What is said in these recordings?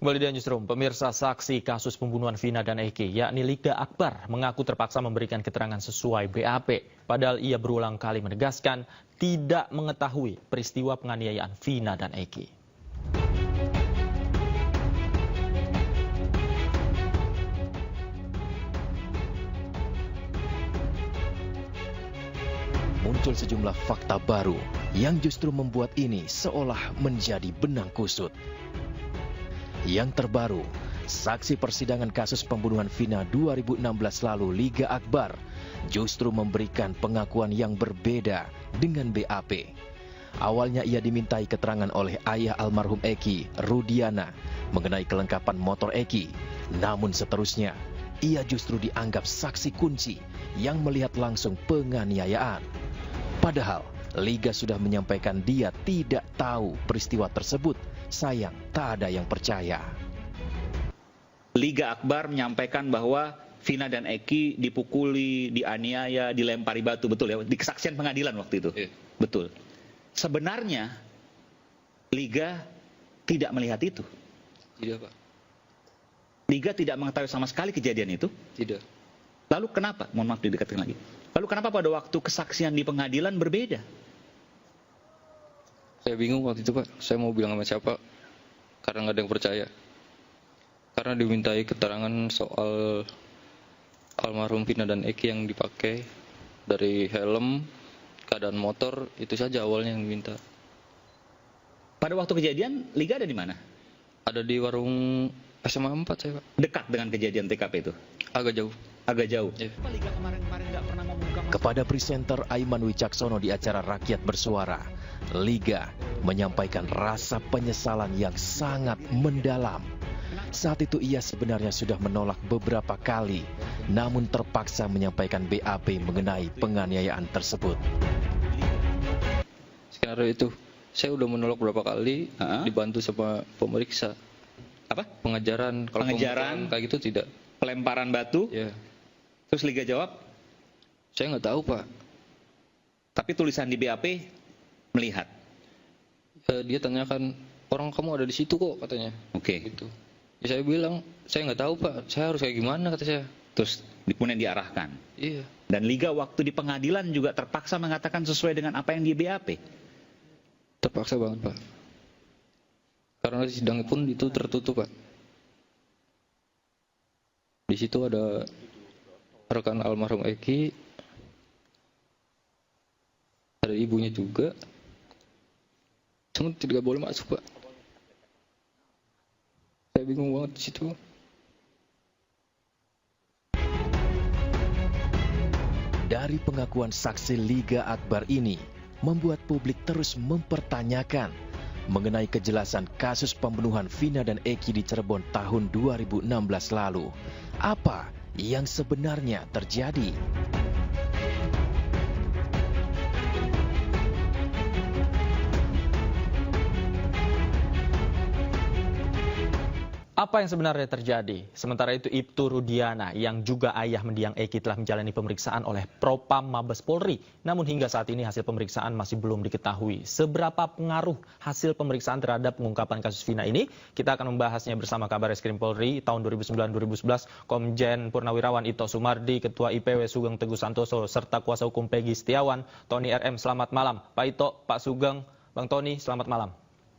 Kembali di Newsroom, pemirsa, saksi kasus pembunuhan Vina dan Eki, yakni Liga Akbar, mengaku terpaksa memberikan keterangan sesuai BAP. Padahal ia berulang kali menegaskan tidak mengetahui peristiwa penganiayaan Vina dan Eki. Muncul sejumlah fakta baru yang justru membuat ini seolah menjadi benang kusut. Yang terbaru, saksi persidangan kasus pembunuhan Vina 2016 lalu Liga Akbar justru memberikan pengakuan yang berbeda dengan BAP. Awalnya ia dimintai keterangan oleh ayah almarhum Eki, Rudiana, mengenai kelengkapan motor Eki. Namun seterusnya, ia justru dianggap saksi kunci yang melihat langsung penganiayaan. Padahal, Liga sudah menyampaikan dia tidak tahu peristiwa tersebut. Sayang, tak ada yang percaya. Liga Akbar menyampaikan bahwa Vina dan Eki dipukuli, dianiaya, dilempari batu, betul ya? Di kesaksian pengadilan waktu itu. Iya. Betul. Sebenarnya Liga tidak melihat itu. Tidak, Pak. Liga tidak mengetahui sama sekali kejadian itu. Tidak. Lalu kenapa? Mohon maaf didekatkan lagi. Lalu kenapa pada waktu kesaksian di pengadilan berbeda? Saya bingung waktu itu, Pak. Saya mau bilang sama siapa, karena nggak ada yang percaya. Karena dimintai keterangan soal almarhum Vina dan Eki yang dipakai, dari helm, keadaan motor, itu saja awalnya yang diminta. Pada waktu kejadian, Liga ada di mana? Ada di warung SMA 4 saya, Pak. Dekat dengan kejadian TKP itu? Agak jauh. Agak jauh. Iya. Liga kemarin-kemarin nggak pernah membuka Kepada presenter Aiman Wicaksono di acara Rakyat Bersuara, Liga menyampaikan rasa penyesalan yang sangat mendalam. Saat itu ia sebenarnya sudah menolak beberapa kali, namun terpaksa menyampaikan BAP mengenai penganiayaan tersebut. Skenario itu, saya udah menolak beberapa kali, dibantu sama pemeriksa. Apa? Pengejaran. Kalau Pengejaran? kayak gitu tidak. Pelemparan batu? Ya. Terus Liga jawab? Saya nggak tahu, Pak. Tapi tulisan di BAP melihat. Dia tanyakan, orang kamu ada di situ kok, katanya. Oke. Gitu. Ya, saya bilang, saya nggak tahu, Pak. Saya harus kayak gimana, kata saya. Terus kemudian diarahkan. Iya. Dan Liga waktu di pengadilan juga terpaksa mengatakan sesuai dengan apa yang di BAP. Terpaksa banget, Pak. Karena sidangnya pun itu tertutup, Pak. Di situ ada rekan almarhum Eki, ada ibunya juga. Cuma tidak boleh masuk, Pak. Saya bingung banget di situ. Dari pengakuan saksi Liga Akbar ini, membuat publik terus mempertanyakan mengenai kejelasan kasus pembunuhan Vina dan Eki di Cirebon tahun 2016 lalu. Apa yang sebenarnya terjadi? Apa yang sebenarnya terjadi? Sementara itu Ibtu Rudiana yang juga ayah mendiang Eki telah menjalani pemeriksaan oleh Propam Mabes Polri. Namun hingga saat ini hasil pemeriksaan masih belum diketahui. Seberapa pengaruh hasil pemeriksaan terhadap pengungkapan kasus Vina ini? Kita akan membahasnya bersama Kabar Reskrim Polri tahun 2009-2011, Komjen Purnawirawan Ito Sumardi, Ketua IPW Sugeng Teguh Santoso, serta Kuasa Hukum Peggy Setiawan, Tony RM. Selamat malam. Pak Ito, Pak Sugeng, Bang Tony, selamat malam.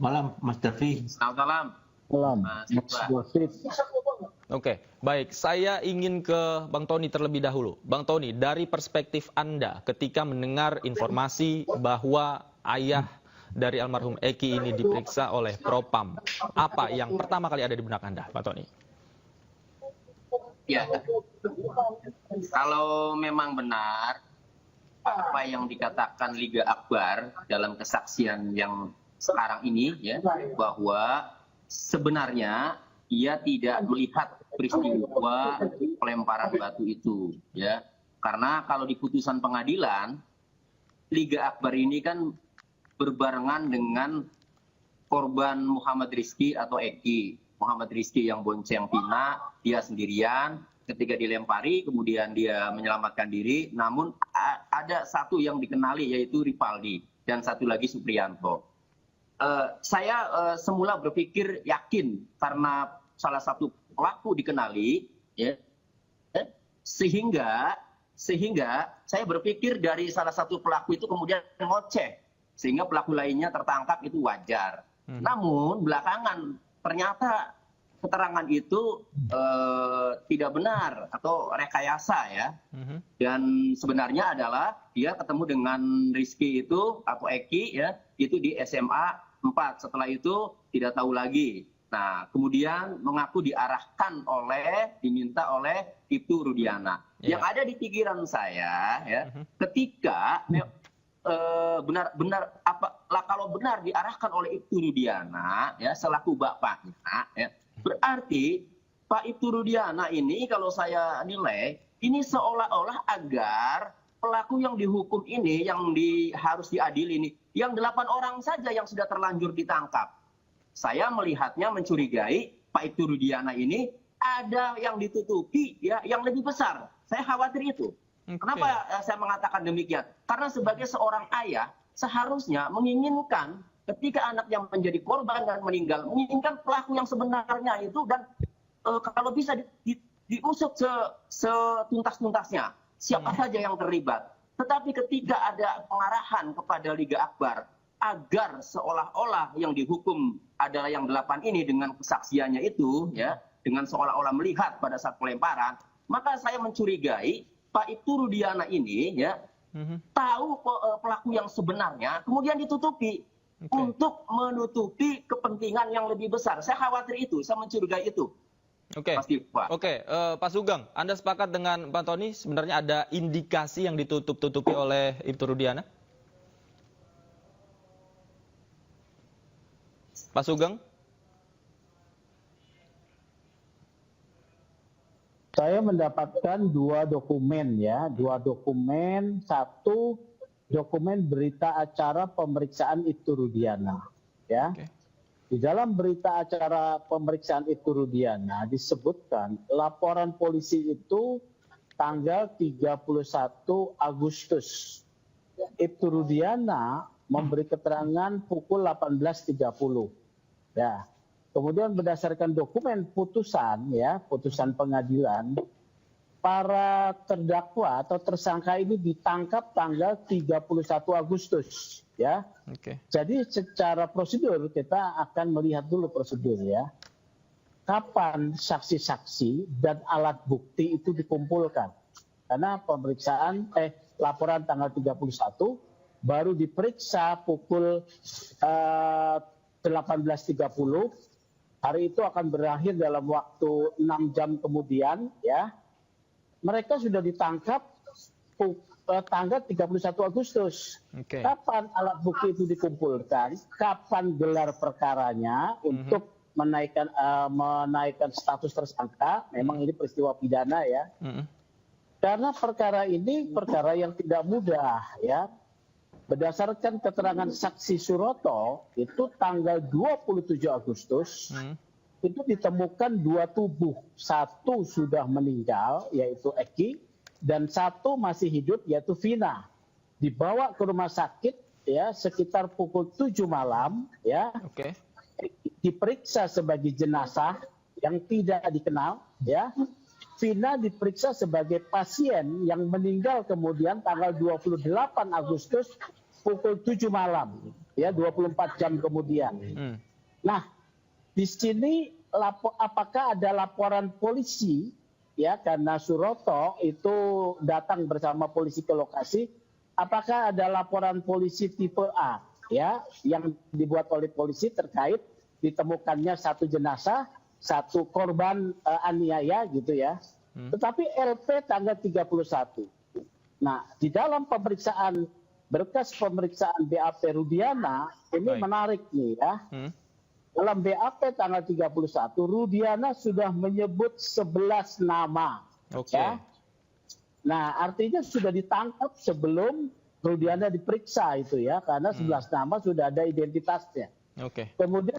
Malam, Mas Devi. Selamat malam. Mas Wasid. Oke, baik. Saya ingin ke Bang Tony terlebih dahulu. Bang Tony, dari perspektif Anda ketika mendengar informasi bahwa ayah dari almarhum Eki ini diperiksa oleh Propam, apa yang pertama kali ada di benak Anda, Pak Tony? Ya, kalau memang benar apa yang dikatakan Liga Akbar dalam kesaksian yang sekarang ini, ya, bahwa sebenarnya ia tidak melihat peristiwa pelemparan batu itu, ya, karena kalau di putusan pengadilan Liga Akbar ini kan berbarengan dengan korban Muhammad Rizki atau Eki. Muhammad Rizki yang bonceng Vina, dia sendirian, ketika dilempari kemudian dia menyelamatkan diri, namun ada satu yang dikenali yaitu Ripaldi dan satu lagi Supriyanto. Saya semula berpikir yakin karena salah satu pelaku dikenali, ya, sehingga saya berpikir dari salah satu pelaku itu kemudian ngoceh, sehingga pelaku lainnya tertangkap itu wajar. Namun belakangan ternyata keterangan itu tidak benar atau rekayasa ya. Dan sebenarnya adalah dia ketemu dengan Rizky itu atau Eki ya, itu di SMA 4. Setelah itu tidak tahu lagi. Nah, kemudian mengaku diminta oleh Ibtu Rudiana. Yang ada di pikiran saya ya, ketika kalau benar diarahkan oleh Ibtu Rudiana ya selaku bapaknya ya, berarti Pak Ibtu Rudiana ini kalau saya nilai ini seolah-olah agar pelaku yang dihukum ini yang harus diadili ini yang 8 orang saja yang sudah terlanjur ditangkap. Saya melihatnya mencurigai Pak Ibtu Rudiana ini ada yang ditutupi ya yang lebih besar. Saya khawatir itu. Kenapa saya mengatakan demikian? Karena sebagai seorang ayah seharusnya menginginkan ketika anaknya menjadi korban dan meninggal, menginginkan pelaku yang sebenarnya itu dan kalau bisa diusut setuntas-tuntasnya siapa saja yang terlibat. Tetapi ketika ada pengarahan kepada Liga Akbar agar seolah-olah yang dihukum adalah yang 8 ini dengan kesaksiannya itu ya, dengan seolah-olah melihat pada saat pelemparan, maka saya mencurigai Pak Ibtu Rudiana ini ya tahu pelaku yang sebenarnya kemudian ditutupi untuk menutupi kepentingan yang lebih besar. Saya khawatir itu, saya mencurigai itu. Pak Sugeng, Anda sepakat dengan Pak Tony sebenarnya ada indikasi yang ditutup-tutupi oleh Ibtu Rudiana? Pak Sugeng? Saya mendapatkan 2 dokumen ya, 2 dokumen, 1 dokumen berita acara pemeriksaan Ibtu Rudiana ya. Di dalam berita acara pemeriksaan Ibtu Rudiana disebutkan laporan polisi itu tanggal 31 Agustus. Ibtu Rudiana memberi keterangan pukul 18.30 ya. Kemudian berdasarkan dokumen putusan ya, putusan pengadilan, para terdakwa atau tersangka ini ditangkap tanggal 31 Agustus ya. Jadi secara prosedur kita akan melihat dulu prosedur ya. Kapan saksi-saksi dan alat bukti itu dikumpulkan. Karena laporan tanggal 31 baru diperiksa pukul 18.30. Hari itu akan berakhir dalam waktu 6 jam kemudian ya. Mereka sudah ditangkap tanggal 31 Agustus. Kapan alat bukti itu dikumpulkan? Kapan gelar perkaranya untuk menaikkan status tersangka? Memang ini peristiwa pidana ya. Karena perkara ini perkara yang tidak mudah ya. Berdasarkan keterangan saksi Suroto, itu tanggal 27 Agustus, itu ditemukan 2 tubuh. 1 sudah meninggal, yaitu Eki, dan 1 masih hidup, yaitu Vina. Dibawa ke rumah sakit ya sekitar pukul 7 malam, ya. Diperiksa sebagai jenazah yang tidak dikenal, ya. Vina diperiksa sebagai pasien yang meninggal kemudian tanggal 28 Agustus pukul 7 malam, ya 24 jam kemudian. Nah, di sini apakah ada laporan polisi, ya karena Suroto itu datang bersama polisi ke lokasi, apakah ada laporan polisi tipe A, ya yang dibuat oleh polisi terkait ditemukannya 1 jenazah, 1 korban aniaya gitu ya. Tetapi LP tanggal 31. Nah, di dalam pemeriksaan berkas pemeriksaan BAP Rudiana ini menarik nih ya. Dalam BAP tanggal 31 Rudiana sudah menyebut 11 nama. Ya. Nah, artinya sudah ditangkap sebelum Rudiana diperiksa itu ya, karena 11 nama sudah ada identitasnya. Kemudian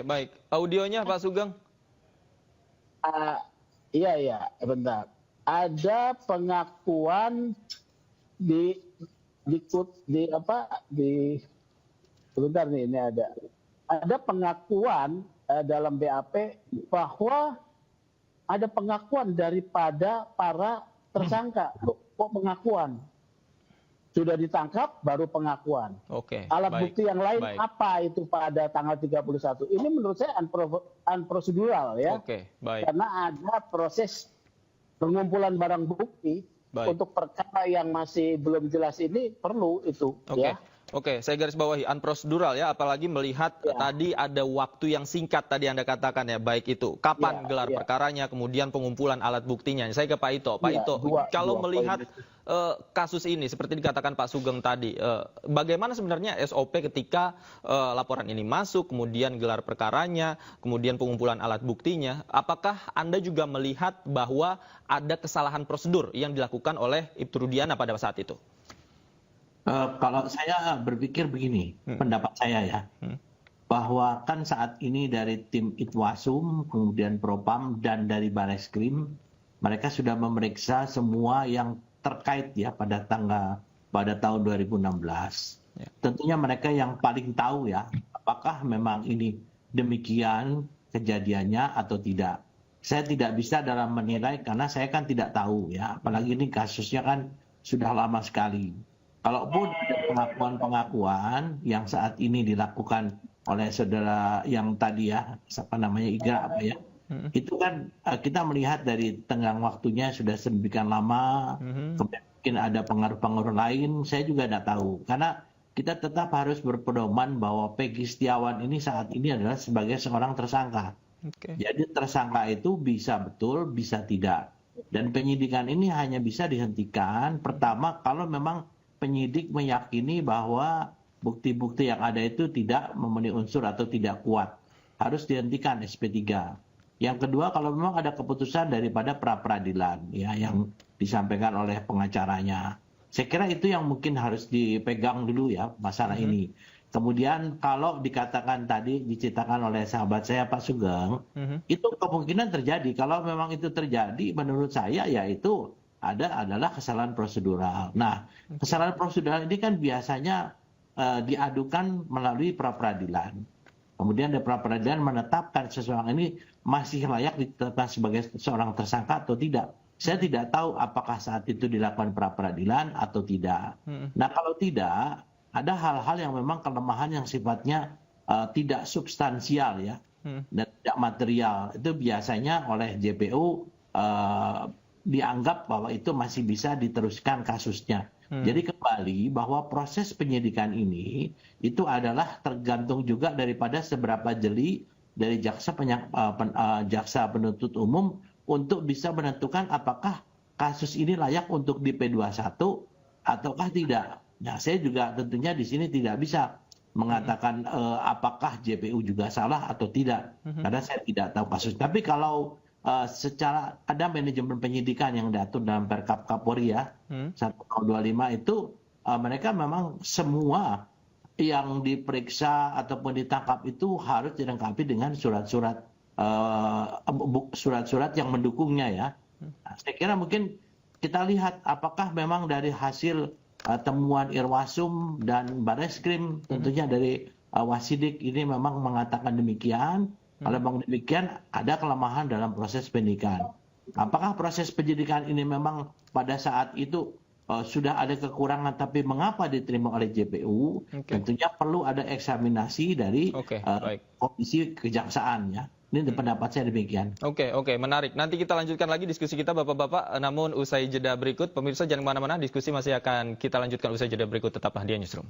baik. Audionya Pak Sugeng? Iya, bentar. Ada pengakuan sebentar nih, ini ada pengakuan dalam BAP bahwa ada pengakuan daripada para tersangka. Kok pengakuan? Sudah ditangkap baru pengakuan. Oke. Alat baik, bukti yang lain baik. apa itu pada tanggal 31? Ini menurut saya unprocedural ya. Oke, baik. Karena ada proses pengumpulan barang bukti Baik. untuk perkara yang masih belum jelas ini perlu itu Oke. ya. Oke, saya garis bawahi unprocedural ya, apalagi melihat tadi ada waktu yang singkat tadi Anda katakan ya, baik itu kapan gelar perkaranya, kemudian pengumpulan alat buktinya. Saya ke Pak Ito. Pak Ito, kalau melihat kasus ini seperti dikatakan Pak Sugeng tadi, bagaimana sebenarnya SOP ketika laporan ini masuk, kemudian gelar perkaranya, kemudian pengumpulan alat buktinya, apakah Anda juga melihat bahwa ada kesalahan prosedur yang dilakukan oleh Ibtu Rudiana pada saat itu? Kalau saya berpikir begini, pendapat saya ya, bahwa kan saat ini dari tim Itwasum, kemudian Propam, dan dari Bareskrim, mereka sudah memeriksa semua yang terkait ya pada tahun 2016. Ya. Tentunya mereka yang paling tahu ya, apakah memang ini demikian kejadiannya atau tidak. Saya tidak bisa dalam menilai karena saya kan tidak tahu ya, apalagi ini kasusnya kan sudah lama sekali. Kalaupun ada pengakuan-pengakuan yang saat ini dilakukan oleh saudara yang tadi ya, apa namanya, Igra apa ya, itu kan kita melihat dari tenggang waktunya sudah sedemikian lama, kemudian mungkin ada pengaruh-pengaruh lain, saya juga tidak tahu. Karena kita tetap harus berpedoman bahwa Peggy Setiawan ini saat ini adalah sebagai seorang tersangka. Jadi tersangka itu bisa betul, bisa tidak. Dan penyidikan ini hanya bisa dihentikan, pertama kalau memang penyidik meyakini bahwa bukti-bukti yang ada itu tidak memenuhi unsur atau tidak kuat. Harus dihentikan SP3. Yang kedua, kalau memang ada keputusan daripada pra-peradilan ya, yang disampaikan oleh pengacaranya. Saya kira itu yang mungkin harus dipegang dulu ya masalah ini. Kemudian kalau dikatakan tadi, diceritakan oleh sahabat saya Pak Sugeng, itu kemungkinan terjadi. Kalau memang itu terjadi, menurut saya ya itu adalah kesalahan prosedural. Nah, kesalahan prosedural ini kan biasanya diadukan melalui pra-peradilan. Kemudian dari pra-peradilan menetapkan seseorang ini masih layak ditetapkan sebagai seorang tersangka atau tidak. Saya tidak tahu apakah saat itu dilakukan pra-peradilan atau tidak. Nah, kalau tidak, ada hal-hal yang memang kelemahan yang sifatnya tidak substansial ya, dan tidak material. Itu biasanya oleh JPU dianggap bahwa itu masih bisa diteruskan kasusnya. Jadi kembali bahwa proses penyidikan ini itu adalah tergantung juga daripada seberapa jeli dari jaksa penuntut umum untuk bisa menentukan apakah kasus ini layak untuk di P21 ataukah tidak. Nah, saya juga tentunya di sini tidak bisa mengatakan apakah JPU juga salah atau tidak, karena saya tidak tahu kasus. Tapi kalau secara ada manajemen penyidikan yang diatur dalam Perkap Kapolri ya 1/25 itu mereka memang semua yang diperiksa ataupun ditangkap itu harus dilengkapi dengan surat-surat yang mendukungnya ya. Nah, saya kira mungkin kita lihat apakah memang dari hasil temuan Irwasum dan Bareskrim, tentunya dari Wasidik ini memang mengatakan demikian. Kalau memang demikian, ada kelemahan dalam proses penyidikan. Apakah proses penyidikan ini memang pada saat itu sudah ada kekurangan, tapi mengapa diterima oleh JPU? Tentunya perlu ada eksaminasi dari Komisi Kejaksaan ya. Ini pendapat saya demikian. Oke, menarik. Nanti kita lanjutkan lagi diskusi kita Bapak-Bapak. Namun usai jeda berikut, pemirsa jangan kemana-mana, diskusi masih akan kita lanjutkan usai jeda berikut. Tetaplah di Newsroom.